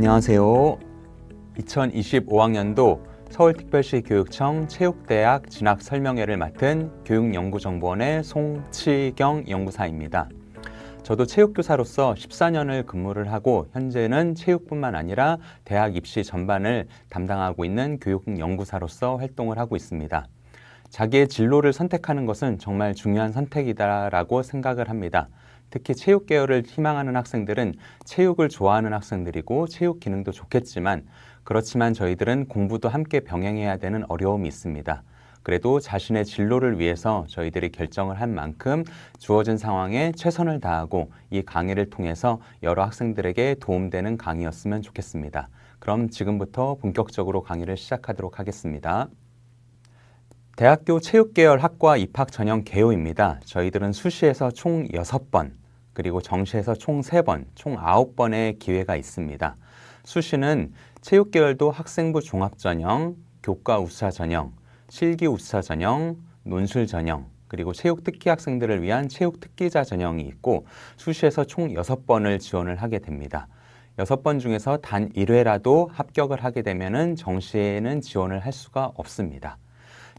안녕하세요. 2025학년도 서울특별시 교육청 체육대학 진학설명회를 맡은 교육연구정보원의 송치경 연구사입니다. 저도 체육교사로서 14년을 근무를 하고 현재는 체육뿐만 아니라 대학 입시 전반을 담당하고 있는 교육연구사로서 활동을 하고 있습니다. 자기의 진로를 선택하는 것은 정말 중요한 선택이다라고 생각을 합니다. 특히 체육 계열을 희망하는 학생들은 체육을 좋아하는 학생들이고 체육 기능도 좋겠지만 그렇지만 저희들은 공부도 함께 병행해야 되는 어려움이 있습니다. 그래도 자신의 진로를 위해서 저희들이 결정을 한 만큼 주어진 상황에 최선을 다하고 이 강의를 통해서 여러 학생들에게 도움되는 강의였으면 좋겠습니다. 그럼 지금부터 본격적으로 강의를 시작하도록 하겠습니다. 대학교 체육계열 학과 입학 전형 개요입니다. 저희들은 수시에서 총 6번, 그리고 정시에서 총 3번, 총 9번의 기회가 있습니다. 수시는 체육계열도 학생부 종합전형, 교과 우수사 전형, 실기 우수사 전형, 논술 전형, 그리고 체육 특기 학생들을 위한 체육 특기자 전형이 있고 수시에서 총 6번을 지원을 하게 됩니다. 6번 중에서 단 1회라도 합격을 하게 되면 정시에는 지원을 할 수가 없습니다.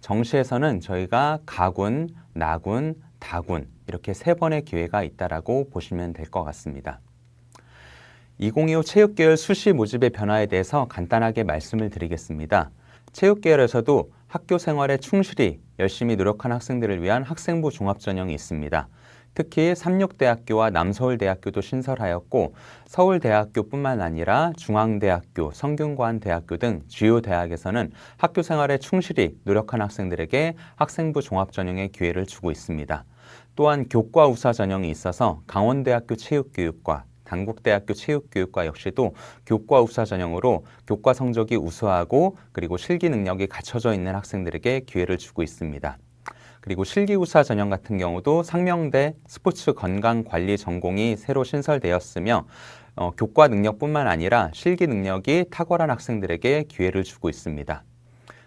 정시에서는 저희가 가군, 나군, 다군 이렇게 3번의 기회가 있다라고 보시면 될 것 같습니다. 2025 체육계열 수시 모집의 변화에 대해서 간단하게 말씀을 드리겠습니다. 체육계열에서도 학교 생활에 충실히 열심히 노력한 학생들을 위한 학생부 종합전형이 있습니다. 특히 삼육대학교와 남서울대학교도 신설하였고 서울대학교뿐만 아니라 중앙대학교, 성균관대학교 등 주요 대학에서는 학교 생활에 충실히 노력한 학생들에게 학생부 종합전형의 기회를 주고 있습니다. 또한 교과 우수사 전형이 있어서 강원대학교 체육교육과 단국대학교 체육교육과 역시도 교과 우수사 전형으로 교과 성적이 우수하고 그리고 실기 능력이 갖춰져 있는 학생들에게 기회를 주고 있습니다. 그리고 실기우수사 전형 같은 경우도 상명대 스포츠 건강관리 전공이 새로 신설되었으며 교과 능력뿐만 아니라 실기 능력이 탁월한 학생들에게 기회를 주고 있습니다.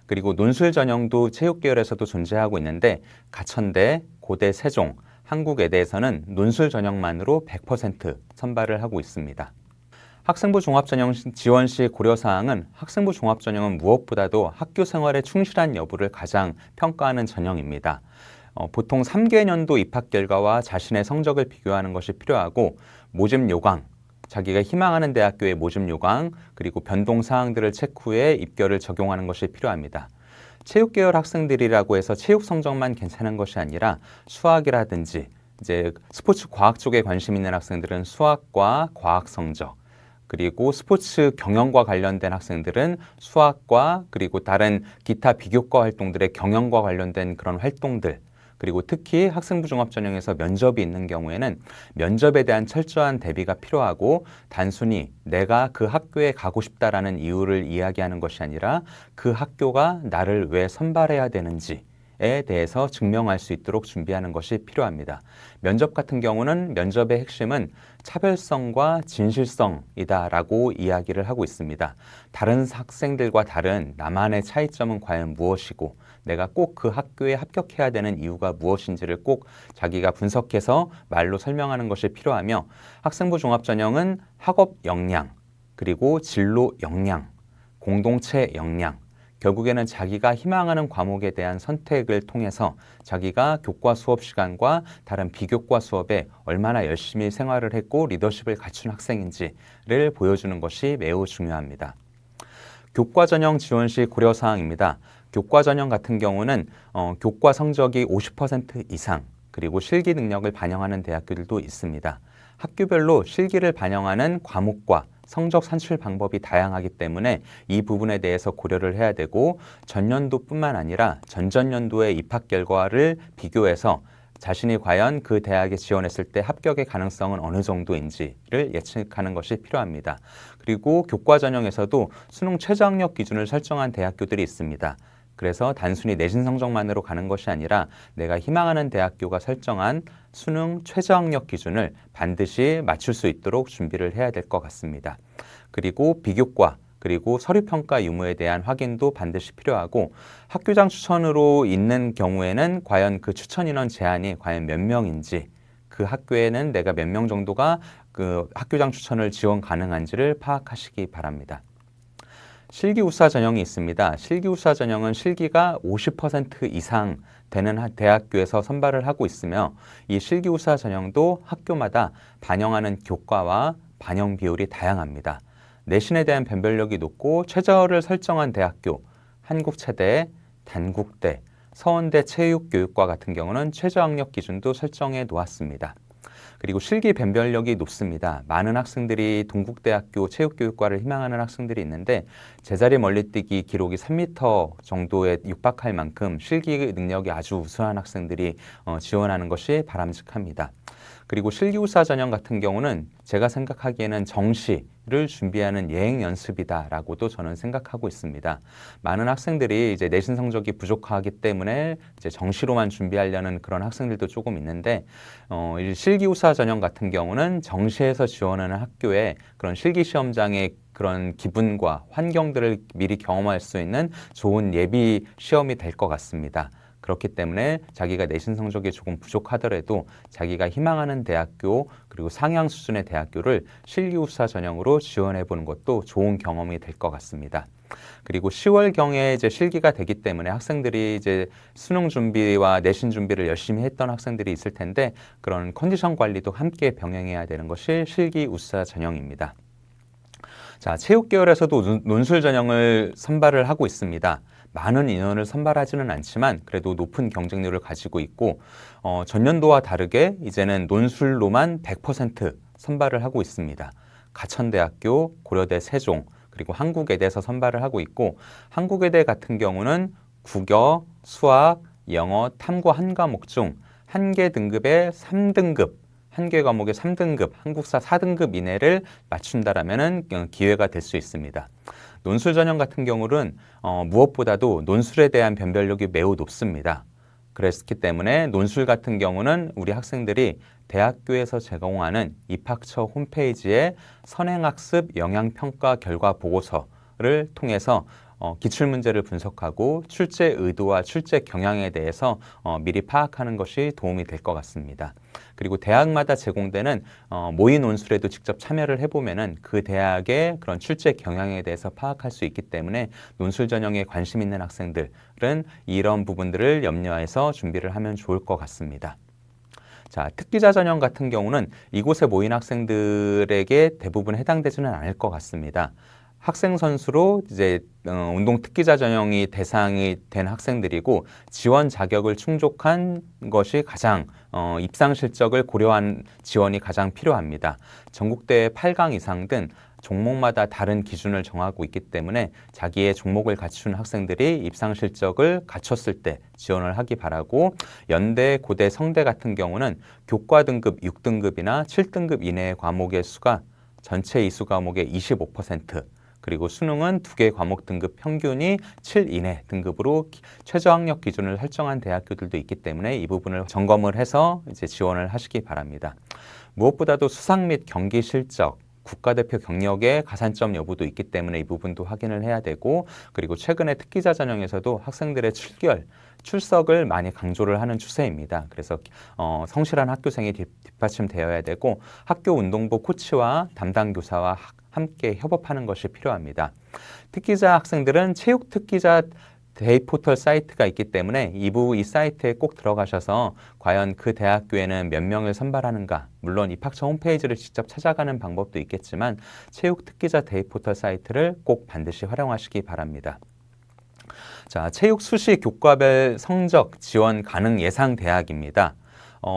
그리고 논술 전형도 체육계열에서도 존재하고 있는데 가천대, 고대 세종, 한국외대에서는 논술 전형만으로 100% 선발을 하고 있습니다. 학생부 종합전형 지원 시 고려사항은 학생부 종합전형은 무엇보다도 학교 생활에 충실한 여부를 가장 평가하는 전형입니다. 보통 3개년도 입학 결과와 자신의 성적을 비교하는 것이 필요하고 모집 요강, 자기가 희망하는 대학교의 모집 요강, 그리고 변동 사항들을 체크해 입결을 적용하는 것이 필요합니다. 체육계열 학생들이라고 해서 체육 성적만 괜찮은 것이 아니라 수학이라든지 이제 스포츠 과학 쪽에 관심 있는 학생들은 수학과 과학 성적, 그리고 스포츠 경영과 관련된 학생들은 수학과 그리고 다른 기타 비교과 활동들의 경영과 관련된 그런 활동들, 그리고 특히 학생부 종합전형에서 면접이 있는 경우에는 면접에 대한 철저한 대비가 필요하고 단순히 내가 그 학교에 가고 싶다라는 이유를 이야기하는 것이 아니라 그 학교가 나를 왜 선발해야 되는지 에 대해서 증명할 수 있도록 준비하는 것이 필요합니다. 면접 같은 경우는 면접의 핵심은 차별성과 진실성이다라고 이야기를 하고 있습니다. 다른 학생들과 다른 나만의 차이점은 과연 무엇이고 내가 꼭 그 학교에 합격해야 되는 이유가 무엇인지를 꼭 자기가 분석해서 말로 설명하는 것이 필요하며 학생부 종합전형은 학업 역량, 그리고 진로 역량, 공동체 역량, 결국에는 자기가 희망하는 과목에 대한 선택을 통해서 자기가 교과 수업 시간과 다른 비교과 수업에 얼마나 열심히 생활을 했고 리더십을 갖춘 학생인지를 보여주는 것이 매우 중요합니다. 교과 전형 지원 시 고려사항입니다. 교과 전형 같은 경우는 교과 성적이 50% 이상 그리고 실기 능력을 반영하는 대학교들도 있습니다. 학교별로 실기를 반영하는 과목과 성적 산출 방법이 다양하기 때문에 이 부분에 대해서 고려를 해야 되고 전년도뿐만 아니라 전전년도의 입학 결과를 비교해서 자신이 과연 그 대학에 지원했을 때 합격의 가능성은 어느 정도인지를 예측하는 것이 필요합니다. 그리고 교과 전형에서도 수능 최저학력 기준을 설정한 대학교들이 있습니다. 그래서 단순히 내신 성적만으로 가는 것이 아니라 내가 희망하는 대학교가 설정한 수능 최저학력 기준을 반드시 맞출 수 있도록 준비를 해야 될 것 같습니다. 그리고 비교과, 그리고 서류평가 유무에 대한 확인도 반드시 필요하고 학교장 추천으로 있는 경우에는 과연 그 추천 인원 제한이 과연 몇 명인지 그 학교에는 내가 몇 명 정도가 그 학교장 추천을 지원 가능한지를 파악하시기 바랍니다. 실기우사 전형이 있습니다. 실기우사 전형은 실기가 50% 이상 되는 대학교에서 선발을 하고 있으며 이 실기우사 전형도 학교마다 반영하는 교과와 반영 비율이 다양합니다. 내신에 대한 변별력이 높고 최저를 설정한 대학교, 한국체대, 단국대, 서원대 체육교육과 같은 경우는 최저학력 기준도 설정해 놓았습니다. 그리고 실기 변별력이 높습니다. 많은 학생들이 동국대학교 체육교육과를 희망하는 학생들이 있는데 제자리 멀리뛰기 기록이 3m 정도에 육박할 만큼 실기 능력이 아주 우수한 학생들이 지원하는 것이 바람직합니다. 그리고 실기우사 전형 같은 경우는 제가 생각하기에는 정시를 준비하는 예행 연습이다라고도 저는 생각하고 있습니다. 많은 학생들이 이제 내신 성적이 부족하기 때문에 이제 정시로만 준비하려는 그런 학생들도 조금 있는데, 실기우사 전형 같은 경우는 정시에서 지원하는 학교에 그런 실기 시험장의 그런 기분과 환경들을 미리 경험할 수 있는 좋은 예비 시험이 될 것 같습니다. 그렇기 때문에 자기가 내신 성적이 조금 부족하더라도 자기가 희망하는 대학교 그리고 상향 수준의 대학교를 실기우사 전형으로 지원해 보는 것도 좋은 경험이 될 것 같습니다. 그리고 10월경에 이제 실기가 되기 때문에 학생들이 이제 수능 준비와 내신 준비를 열심히 했던 학생들이 있을 텐데 그런 컨디션 관리도 함께 병행해야 되는 것이 실기우사 전형입니다. 자, 체육 계열에서도 논술 전형을 선발을 하고 있습니다. 많은 인원을 선발하지는 않지만 그래도 높은 경쟁률을 가지고 있고 전년도와 다르게 이제는 논술로만 100% 선발을 하고 있습니다. 가천대학교, 고려대 세종, 그리고 한국외대에서 선발을 하고 있고 한국외대 같은 경우는 국어, 수학, 영어, 탐구 한 과목 중 한 개 등급의 3등급 한 개 과목의 3등급, 한국사 4등급 이내를 맞춘다라면 기회가 될 수 있습니다. 논술 전형 같은 경우는 무엇보다도 논술에 대한 변별력이 매우 높습니다. 그랬기 때문에 논술 같은 경우는 우리 학생들이 대학교에서 제공하는 입학처 홈페이지에 선행학습 영향평가 결과 보고서를 통해서 기출문제를 분석하고 출제 의도와 출제 경향에 대해서 미리 파악하는 것이 도움이 될 것 같습니다. 그리고 대학마다 제공되는 모의 논술에도 직접 참여를 해보면은 그 대학의 그런 출제 경향에 대해서 파악할 수 있기 때문에 논술 전형에 관심 있는 학생들은 이런 부분들을 염려해서 준비를 하면 좋을 것 같습니다. 자, 특기자 전형 같은 경우는 이곳에 모인 학생들에게 대부분 해당되지는 않을 것 같습니다. 학생 선수로 이제 운동 특기자 전형이 대상이 된 학생들이고 지원 자격을 충족한 것이 가장 입상 실적을 고려한 지원이 가장 필요합니다. 전국대회 8강 이상 등 종목마다 다른 기준을 정하고 있기 때문에 자기의 종목을 갖춘 학생들이 입상 실적을 갖췄을 때 지원을 하기 바라고 연대, 고대, 성대 같은 경우는 교과 등급 6등급이나 7등급 이내의 과목의 수가 전체 이수 과목의 25%, 그리고 수능은 2개 과목 등급 평균이 7 이내 등급으로 최저학력 기준을 설정한 대학교들도 있기 때문에 이 부분을 점검을 해서 이제 지원을 하시기 바랍니다. 무엇보다도 수상 및 경기 실적, 국가대표 경력의 가산점 여부도 있기 때문에 이 부분도 확인을 해야 되고, 그리고 최근에 특기자 전형에서도 학생들의 출석을 많이 강조를 하는 추세입니다. 그래서 성실한 학교생이 뒷받침되어야 되고 학교 운동부 코치와 담당 교사와 함께 협업하는 것이 필요합니다. 특기자 학생들은 체육 특기자 데이포털 사이트가 있기 때문에 이 사이트에 꼭 들어가셔서 과연 그 대학교에는 몇 명을 선발하는가, 물론 입학처 홈페이지를 직접 찾아가는 방법도 있겠지만 체육 특기자 데이포털 사이트를 꼭 반드시 활용하시기 바랍니다. 자, 체육 수시 교과별 성적 지원 가능 예상 대학입니다.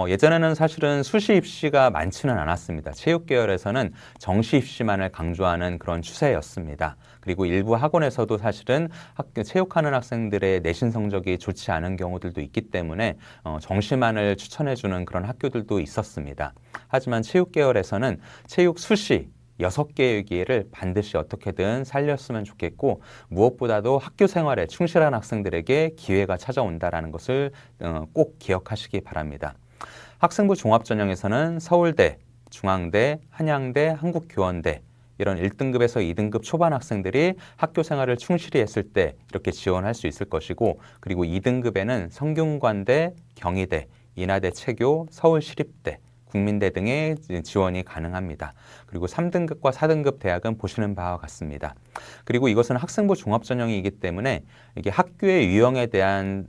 예전에는 사실은 수시 입시가 많지는 않았습니다. 체육 계열에서는 정시 입시만을 강조하는 그런 추세였습니다. 그리고 일부 학원에서도 사실은 체육하는 학생들의 내신 성적이 좋지 않은 경우들도 있기 때문에 정시만을 추천해주는 그런 학교들도 있었습니다. 하지만 체육 계열에서는 체육 수시 6개의 기회를 반드시 어떻게든 살렸으면 좋겠고, 무엇보다도 학교 생활에 충실한 학생들에게 기회가 찾아온다는 것을 꼭 기억하시기 바랍니다. 학생부 종합전형에서는 서울대, 중앙대, 한양대, 한국교원대 이런 1등급에서 2등급 초반 학생들이 학교 생활을 충실히 했을 때 이렇게 지원할 수 있을 것이고, 그리고 2등급에는 성균관대, 경희대, 인하대 체교, 서울시립대, 국민대 등의 지원이 가능합니다. 그리고 3등급과 4등급 대학은 보시는 바와 같습니다. 그리고 이것은 학생부 종합전형이기 때문에 이게 학교의 유형에 대한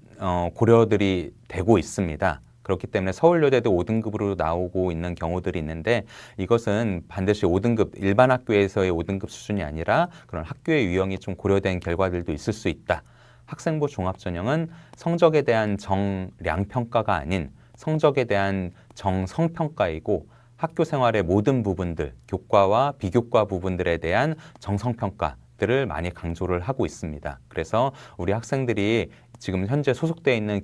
고려들이 되고 있습니다. 그렇기 때문에 서울여대도 5등급으로 나오고 있는 경우들이 있는데 이것은 반드시 5등급, 일반 학교에서의 5등급 수준이 아니라 그런 학교의 유형이 좀 고려된 결과들도 있을 수 있다. 학생부 종합전형은 성적에 대한 정량평가가 아닌 성적에 대한 정성평가이고 학교 생활의 모든 부분들, 교과와 비교과 부분들에 대한 정성평가들을 많이 강조를 하고 있습니다. 그래서 우리 학생들이 지금 현재 소속되어 있는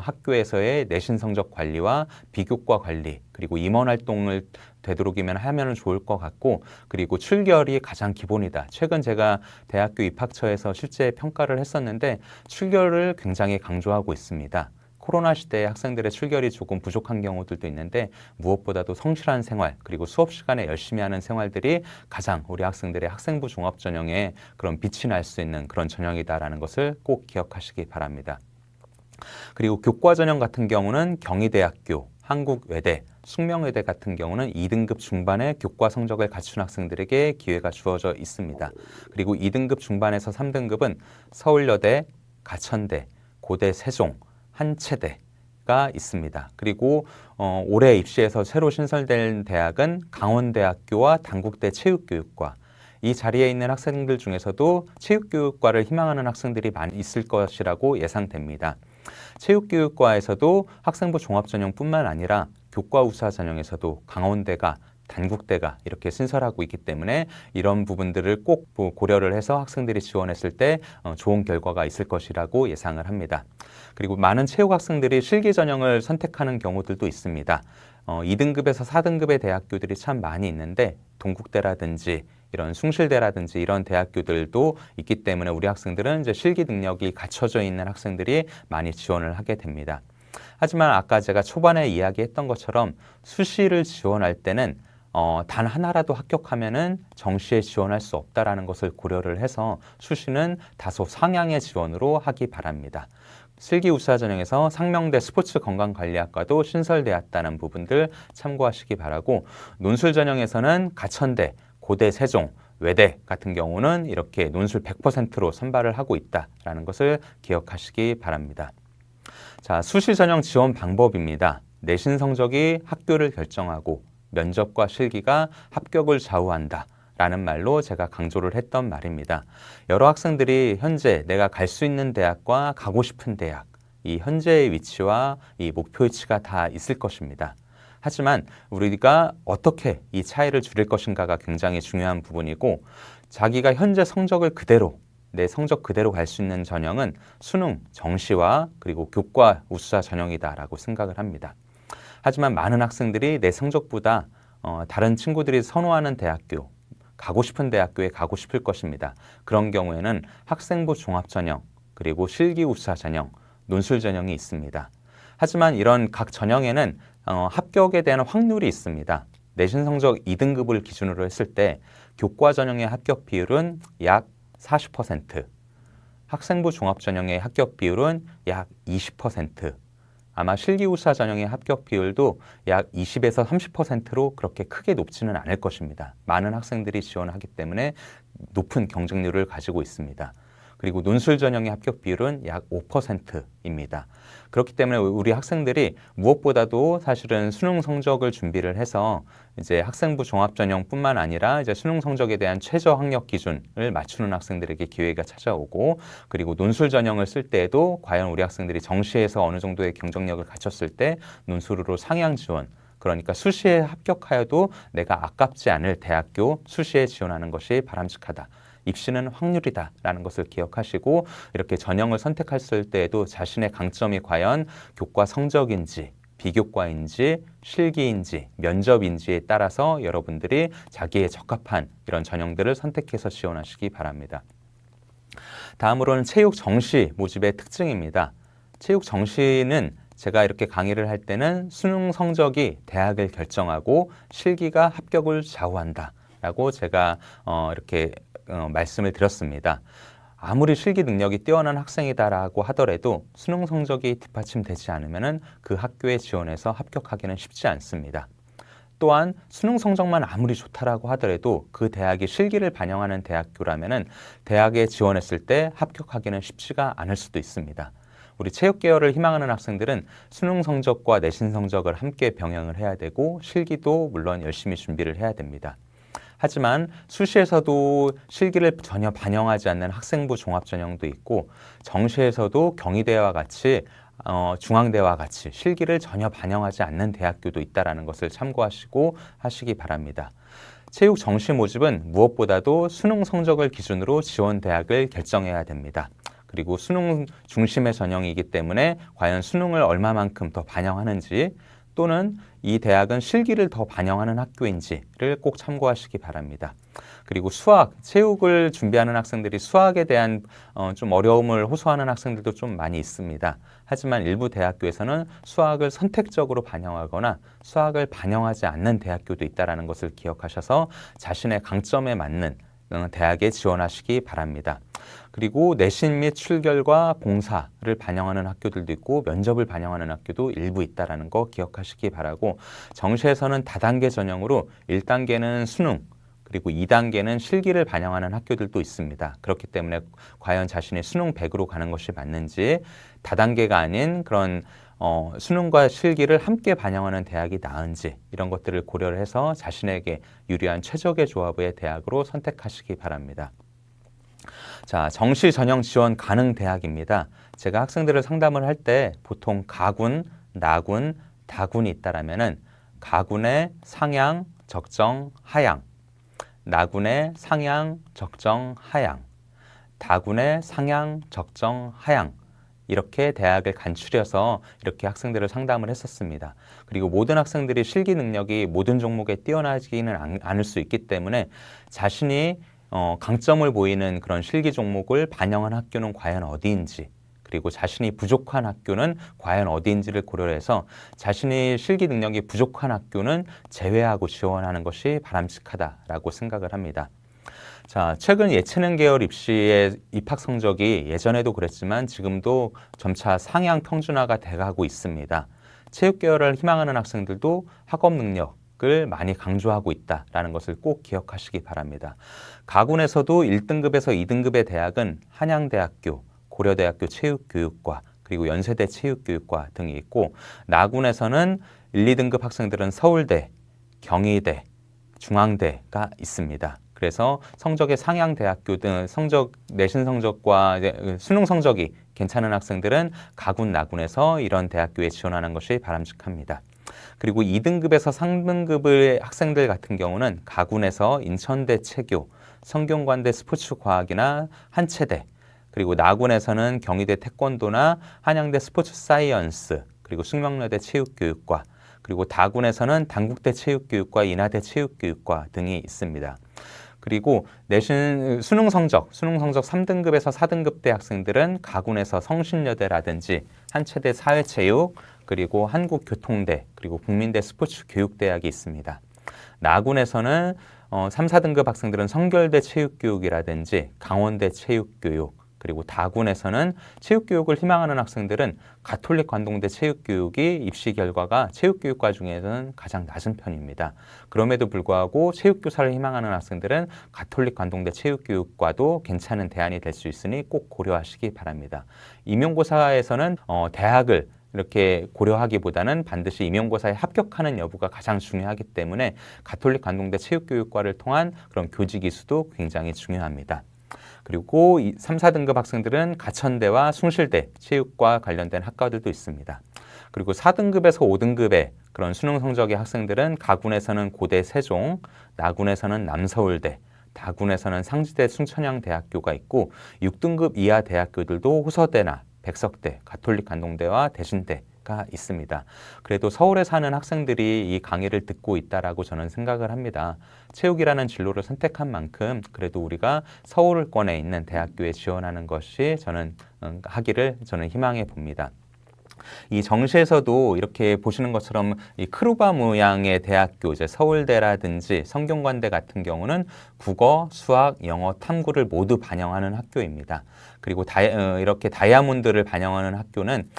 학교에서의 내신 성적 관리와 비교과 관리, 그리고 임원 활동을 되도록이면 하면 좋을 것 같고, 그리고 출결이 가장 기본이다. 최근 제가 대학교 입학처에서 실제 평가를 했었는데 출결을 굉장히 강조하고 있습니다. 코로나 시대에 학생들의 출결이 조금 부족한 경우들도 있는데 무엇보다도 성실한 생활 그리고 수업 시간에 열심히 하는 생활들이 가장 우리 학생들의 학생부 종합전형에 그런 빛이 날 수 있는 그런 전형이다라는 것을 꼭 기억하시기 바랍니다. 그리고 교과 전형 같은 경우는 경희대학교, 한국외대, 숙명외대 같은 경우는 2등급 중반의 교과 성적을 갖춘 학생들에게 기회가 주어져 있습니다. 그리고 2등급 중반에서 3등급은 서울여대, 가천대, 고대 세종, 한체대가 있습니다. 그리고 올해 입시에서 새로 신설된 대학은 강원대학교와 단국대 체육교육과, 이 자리에 있는 학생들 중에서도 체육교육과를 희망하는 학생들이 많이 있을 것이라고 예상됩니다. 체육교육과에서도 학생부 종합전형뿐만 아니라 교과 우수화 전형에서도 강원대가 단국대가 이렇게 신설하고 있기 때문에 이런 부분들을 꼭 고려를 해서 학생들이 지원했을 때 좋은 결과가 있을 것이라고 예상을 합니다. 그리고 많은 체육 학생들이 실기 전형을 선택하는 경우들도 있습니다. 2등급에서 4등급의 대학교들이 참 많이 있는데 동국대라든지 이런 숭실대라든지 이런 대학교들도 있기 때문에 우리 학생들은 이제 실기 능력이 갖춰져 있는 학생들이 많이 지원을 하게 됩니다. 하지만 아까 제가 초반에 이야기했던 것처럼 수시를 지원할 때는 단 하나라도 합격하면은 정시에 지원할 수 없다라는 것을 고려를 해서 수시는 다소 상향의 지원으로 하기 바랍니다. 실기 우수화 전형에서 상명대 스포츠건강관리학과도 신설되었다는 부분들 참고하시기 바라고, 논술 전형에서는 가천대, 고대 세종, 외대 같은 경우는 이렇게 논술 100%로 선발을 하고 있다라는 것을 기억하시기 바랍니다. 자, 수시 전형 지원 방법입니다. 내신 성적이 학교를 결정하고 면접과 실기가 합격을 좌우한다 라는 말로 제가 강조를 했던 말입니다. 여러 학생들이 현재 내가 갈 수 있는 대학과 가고 싶은 대학, 이 현재의 위치와 이 목표 위치가 다 있을 것입니다. 하지만 우리가 어떻게 이 차이를 줄일 것인가가 굉장히 중요한 부분이고, 자기가 현재 성적을 그대로, 내 성적 그대로 갈 수 있는 전형은 수능, 정시와 그리고 교과 우수화 전형이다라고 생각을 합니다. 하지만 많은 학생들이 내 성적보다 다른 친구들이 선호하는 대학교, 가고 싶은 대학교에 가고 싶을 것입니다. 그런 경우에는 학생부 종합전형, 그리고 실기 우수화 전형, 논술 전형이 있습니다. 하지만 이런 각 전형에는 합격에 대한 확률이 있습니다. 내신 성적 2등급을 기준으로 했을 때 교과 전형의 합격 비율은 약 40%, 학생부 종합 전형의 합격 비율은 약 20%, 아마 실기 우수화 전형의 합격 비율도 약 20에서 30%로 그렇게 크게 높지는 않을 것입니다. 많은 학생들이 지원하기 때문에 높은 경쟁률을 가지고 있습니다. 그리고 논술 전형의 합격 비율은 약 5%입니다. 그렇기 때문에 우리 학생들이 무엇보다도 사실은 수능 성적을 준비를 해서 이제 학생부 종합 전형뿐만 아니라 이제 수능 성적에 대한 최저 학력 기준을 맞추는 학생들에게 기회가 찾아오고, 그리고 논술 전형을 쓸 때에도 과연 우리 학생들이 정시에서 어느 정도의 경쟁력을 갖췄을 때 논술으로 상향 지원, 그러니까 수시에 합격하여도 내가 아깝지 않을 대학교 수시에 지원하는 것이 바람직하다. 입시는 확률이다라는 것을 기억하시고, 이렇게 전형을 선택했을 때에도 자신의 강점이 과연 교과 성적인지, 비교과인지, 실기인지, 면접인지에 따라서 여러분들이 자기에 적합한 이런 전형들을 선택해서 지원하시기 바랍니다. 다음으로는 체육 정시 모집의 특징입니다. 체육 정시는 제가 이렇게 강의를 할 때는 수능 성적이 대학을 결정하고 실기가 합격을 좌우한다 라고 제가 이렇게 말씀을 드렸습니다. 아무리 실기 능력이 뛰어난 학생이다라고 하더라도 수능 성적이 뒷받침되지 않으면 그 학교에 지원해서 합격하기는 쉽지 않습니다. 또한 수능 성적만 아무리 좋다라고 하더라도 그 대학이 실기를 반영하는 대학교라면은 대학에 지원했을 때 합격하기는 쉽지가 않을 수도 있습니다. 우리 체육 계열을 희망하는 학생들은 수능 성적과 내신 성적을 함께 병행을 해야 되고 실기도 물론 열심히 준비를 해야 됩니다. 하지만 수시에서도 실기를 전혀 반영하지 않는 학생부 종합전형도 있고 정시에서도 경희대와 같이 중앙대와 같이 실기를 전혀 반영하지 않는 대학교도 있다는 것을 참고하시고 하시기 바랍니다. 체육 정시 모집은 무엇보다도 수능 성적을 기준으로 지원 대학을 결정해야 됩니다. 그리고 수능 중심의 전형이기 때문에 과연 수능을 얼마만큼 더 반영하는지 또는 이 대학은 실기를 더 반영하는 학교인지를 꼭 참고하시기 바랍니다. 그리고 수학, 체육을 준비하는 학생들이 수학에 대한 좀 어려움을 호소하는 학생들도 좀 많이 있습니다. 하지만 일부 대학교에서는 수학을 선택적으로 반영하거나 수학을 반영하지 않는 대학교도 있다는 것을 기억하셔서 자신의 강점에 맞는 대학에 지원하시기 바랍니다. 그리고 내신 및 출결과 봉사를 반영하는 학교들도 있고 면접을 반영하는 학교도 일부 있다는 거 기억하시기 바라고 정시에서는 다단계 전형으로 1단계는 수능 그리고 2단계는 실기를 반영하는 학교들도 있습니다. 그렇기 때문에 과연 자신이 수능 100으로 가는 것이 맞는지 다단계가 아닌 그런 수능과 실기를 함께 반영하는 대학이 나은지 이런 것들을 고려를 해서 자신에게 유리한 최적의 조합의 대학으로 선택하시기 바랍니다. 자, 정시 전형 지원 가능 대학입니다. 제가 학생들을 상담을 할 때 보통 가군, 나군, 다군이 있다라면은 가군의 상향, 적정, 하향, 나군의 상향, 적정, 하향, 다군의 상향, 적정, 하향 이렇게 대학을 간추려서 이렇게 학생들을 상담을 했었습니다. 그리고 모든 학생들이 실기 능력이 모든 종목에 뛰어나지는 않을 수 있기 때문에 자신이 강점을 보이는 그런 실기 종목을 반영한 학교는 과연 어디인지 그리고 자신이 부족한 학교는 과연 어디인지를 고려해서 자신이 실기 능력이 부족한 학교는 제외하고 지원하는 것이 바람직하다라고 생각을 합니다. 자, 최근 예체능 계열 입시의 입학 성적이 예전에도 그랬지만 지금도 점차 상향 평준화가 돼가고 있습니다. 체육 계열을 희망하는 학생들도 학업 능력을 많이 강조하고 있다는 것을 꼭 기억하시기 바랍니다. 가군에서도 1등급에서 2등급의 대학은 한양대학교, 고려대학교 체육교육과 그리고 연세대 체육교육과 등이 있고 나군에서는 1, 2등급 학생들은 서울대, 경희대, 중앙대가 있습니다. 그래서 성적의 상향 대학교 등 내신 성적과 수능 성적이 괜찮은 학생들은 가군, 나군에서 이런 대학교에 지원하는 것이 바람직합니다. 그리고 2등급에서 3등급의 학생들 같은 경우는 가군에서 인천대 체교, 성균관대 스포츠과학이나 한체대, 그리고 나군에서는 경희대 태권도나 한양대 스포츠 사이언스, 그리고 숙명여대 체육교육과, 그리고 다군에서는 단국대 체육교육과, 인하대 체육교육과 등이 있습니다. 그리고 내신 수능 성적 3등급에서 4등급 대 학생들은 가군에서 성신여대라든지 한체대 사회체육, 그리고 한국교통대, 그리고 국민대 스포츠교육대학이 있습니다. 나군에서는 3, 4등급 학생들은 성결대 체육교육이라든지 강원대 체육교육, 그리고 다군에서는 체육교육을 희망하는 학생들은 가톨릭 관동대 체육교육이 입시 결과가 체육교육과 중에서는 가장 낮은 편입니다. 그럼에도 불구하고 체육교사를 희망하는 학생들은 가톨릭 관동대 체육교육과도 괜찮은 대안이 될 수 있으니 꼭 고려하시기 바랍니다. 임용고사에서는 대학을 이렇게 고려하기보다는 반드시 임용고사에 합격하는 여부가 가장 중요하기 때문에 가톨릭 관동대 체육교육과를 통한 그런 교직이수도 굉장히 중요합니다. 그리고 3, 4등급 학생들은 가천대와 숭실대 체육과 관련된 학과들도 있습니다. 그리고 4등급에서 5등급의 그런 수능 성적의 학생들은 가군에서는 고대 세종, 나군에서는 남서울대, 다군에서는 상지대 순천향대학교가 있고 6등급 이하 대학교들도 호서대나 백석대, 가톨릭 관동대와 대신대가 있습니다. 그래도 서울에 사는 학생들이 이 강의를 듣고 있다라고 저는 생각을 합니다. 체육이라는 진로를 선택한 만큼 그래도 우리가 서울권에 있는 대학교에 지원하는 것이 저는 희망해 봅니다. 이 정시에서도 이렇게 보시는 것처럼 이 크루바 모양의 대학교, 이제 서울대라든지 성균관대 같은 경우는 국어, 수학, 영어, 탐구를 모두 반영하는 학교입니다. 그리고 이렇게 다이아몬드를 반영하는 학교는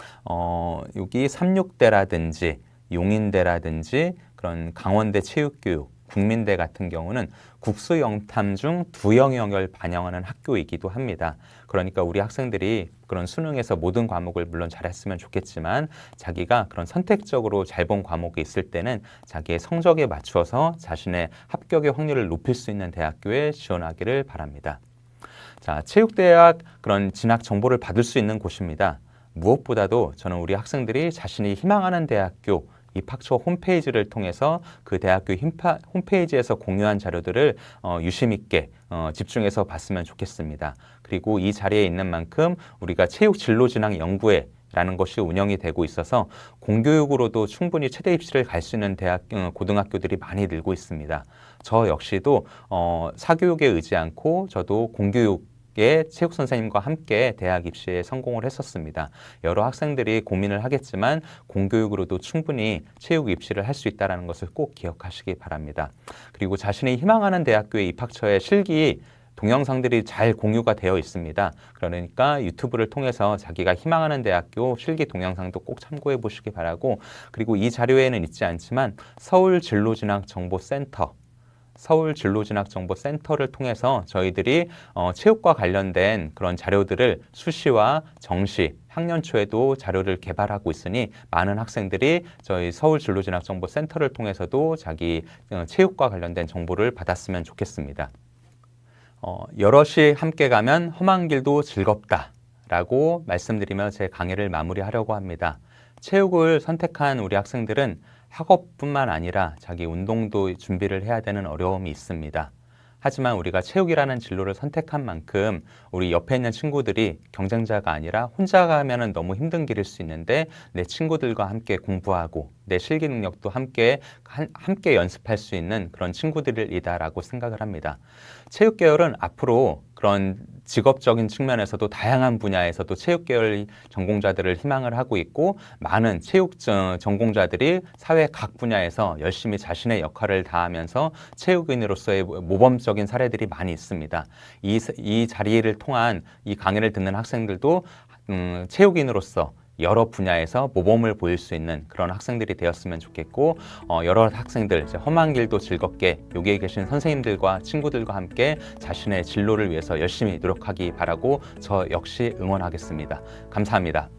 여기 삼육대라든지 용인대라든지 그런 강원대 체육교육, 국민대 같은 경우는 국수 영탐 중 두 영역을 반영하는 학교이기도 합니다. 그러니까 우리 학생들이 그런 수능에서 모든 과목을 물론 잘했으면 좋겠지만 자기가 그런 선택적으로 잘 본 과목이 있을 때는 자기의 성적에 맞추어서 자신의 합격의 확률을 높일 수 있는 대학교에 지원하기를 바랍니다. 자, 체육대학 그런 진학 정보를 받을 수 있는 곳입니다. 무엇보다도 저는 우리 학생들이 자신이 희망하는 대학교 입학처 홈페이지를 통해서 그 대학교 홈페이지에서 공유한 자료들을 유심 있게 집중해서 봤으면 좋겠습니다. 그리고 이 자리에 있는 만큼 우리가 체육진로진학연구회 라는 것이 운영이 되고 있어서 공교육으로도 충분히 최대 입시를 갈 수 있는 고등학교들이 많이 늘고 있습니다. 저 역시도 사교육에 의지 않고 저도 공교육의 체육 선생님과 함께 대학 입시에 성공을 했었습니다. 여러 학생들이 고민을 하겠지만 공교육으로도 충분히 체육 입시를 할 수 있다는 것을 꼭 기억하시기 바랍니다. 그리고 자신이 희망하는 대학교의 입학처의 실기 동영상들이 잘 공유가 되어 있습니다. 그러니까 유튜브를 통해서 자기가 희망하는 대학교 실기 동영상도 꼭 참고해 보시기 바라고, 그리고 이 자료에는 있지 않지만 서울진로진학정보센터를 통해서 저희들이 체육과 관련된 그런 자료들을 수시와 정시, 학년 초에도 자료를 개발하고 있으니 많은 학생들이 저희 서울진로진학정보센터를 통해서도 자기 체육과 관련된 정보를 받았으면 좋겠습니다. 여럿이 함께 가면 험한 길도 즐겁다 라고 말씀드리며 제 강의를 마무리하려고 합니다. 체육을 선택한 우리 학생들은 학업뿐만 아니라 자기 운동도 준비를 해야 되는 어려움이 있습니다. 하지만 우리가 체육이라는 진로를 선택한 만큼 우리 옆에 있는 친구들이 경쟁자가 아니라 혼자 가면은 너무 힘든 길일 수 있는데 내 친구들과 함께 공부하고 내 실기 능력도 함께 연습할 수 있는 그런 친구들이다라고 생각을 합니다. 체육 계열은 앞으로 그런 직업적인 측면에서도 다양한 분야에서도 체육 계열 전공자들을 희망을 하고 있고, 많은 체육 전공자들이 사회 각 분야에서 열심히 자신의 역할을 다하면서 체육인으로서의 모범적인 사례들이 많이 있습니다. 이 자리를 통한 이 강의를 듣는 학생들도 체육인으로서 여러 분야에서 모범을 보일 수 있는 그런 학생들이 되었으면 좋겠고, 여러 학생들 험한 길도 즐겁게 여기에 계신 선생님들과 친구들과 함께 자신의 진로를 위해서 열심히 노력하기 바라고 저 역시 응원하겠습니다. 감사합니다.